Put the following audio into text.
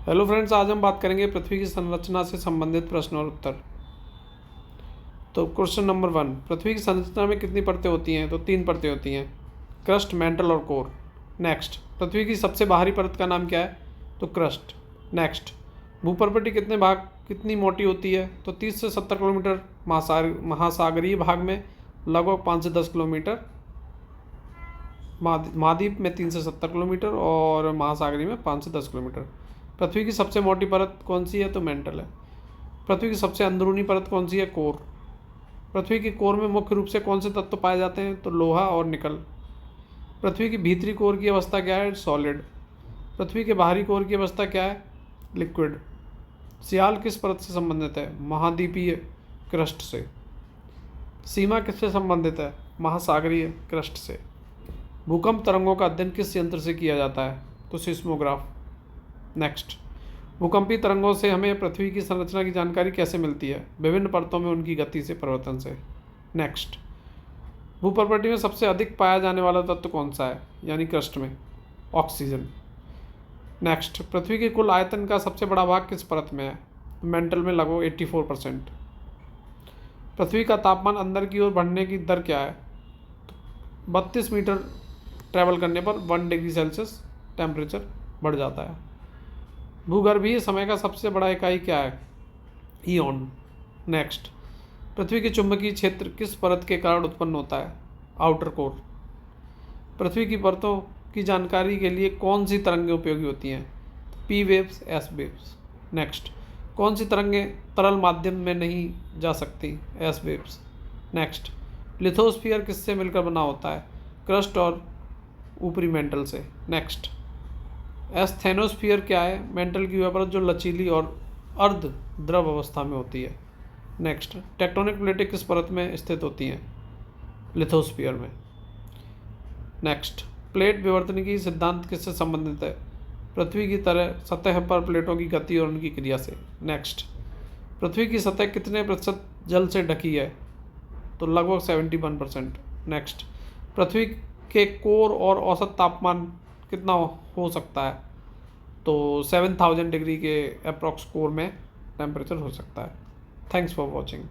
Hello friends, आज हम बात करेंगे पृथ्वी की संरचना से संबंधित प्रश्न और उत्तर। तो क्वेश्चन नंबर 1, पृथ्वी की संरचना में कितनी परतें होती हैं? तो 3 परतें होती हैं, क्रस्ट, मैंटल और कोर। नेक्स्ट, पृथ्वी की सबसे बाहरी परत का नाम क्या है? तो क्रस्ट। नेक्स्ट, भूपर्पटी कितनी मोटी होती है? तो 30 से 70 किलोमीटर। महासागरीय भाग में लगभग 5 से 10 किलोमीटर, महाद्वीप में 3 से 70 किलोमीटर और महासागरीय में 5 से 10 किलोमीटर। पृथ्वी की सबसे मोटी परत कौन सी है? तो मेंटल है। पृथ्वी की सबसे अंदरूनी परत कौन सी है? कोर। पृथ्वी की कोर में मुख्य रूप से कौन से तत्व पाए जाते हैं? तो लोहा और निकल। पृथ्वी की भीतरी कोर की अवस्था क्या है? सॉलिड। पृथ्वी के बाहरी कोर की अवस्था क्या है? लिक्विड। सियाल किस परत से संबंधित है? महाद्वीपीय क्रस्ट से। सीमा किससे संबंधित है? महासागरीय क्रस्ट से। भूकंप तरंगों का अध्ययन किस यंत्र से किया जाता है? तो सिस्मोग्राफ। नेक्स्ट, भूकंपी तरंगों से हमें पृथ्वी की संरचना की जानकारी कैसे मिलती है? विभिन्न परतों में उनकी गति से, परिवर्तन से। नेक्स्ट, भूपर्पटी में सबसे अधिक पाया जाने वाला तत्व कौन सा है? यानी क्रस्ट में ऑक्सीजन। नेक्स्ट, पृथ्वी के कुल आयतन का सबसे बड़ा भाग किस परत में है? मेंटल में लगभग 84%। पृथ्वी का तापमान अंदर की ओर बढ़ने की दर क्या है? 32 मीटर ट्रैवल करने पर 1 डिग्री सेल्सियस टेम्परेचर बढ़ जाता है। भूगर्भीय समय का सबसे बड़ा इकाई क्या है? ईओन। नेक्स्ट, पृथ्वी के चुंबकीय क्षेत्र किस परत के कारण उत्पन्न होता है? Outer core. पृथ्वी की परतों की जानकारी के लिए कौन सी तरंगें उपयोगी होती हैं? P waves, S waves. Next, कौन सी तरंगें तरल माध्यम में नहीं जा सकती? S waves. नेक्स्ट, लिथोस्फीयर किससे मिलकर बना होता है? क्रस्ट और ऊपरी मेंटल से। नेक्स्ट, एस्थेनोस्फीयर क्या है? मेंटल की वह परत जो लचीली और अर्ध द्रव अवस्था में होती है। नेक्स्ट, टेक्टोनिक प्लेटें किस परत में स्थित होती हैं? लिथोस्फीयर में। नेक्स्ट, प्लेट विवर्तनिकी सिद्धांत किससे संबंधित है? पृथ्वी की तरह सतह पर प्लेटों की गति और उनकी क्रिया से। नेक्स्ट, पृथ्वी की सतह कितने प्रतिशत जल से ढकी है? तो लगभग 71%। नेक्स्ट, पृथ्वी के कोर और औसत तापमान कितना हो सकता है? तो 7000 डिग्री के अप्रॉक्स कोर में टेम्परेचर हो सकता है। Thanks for watching.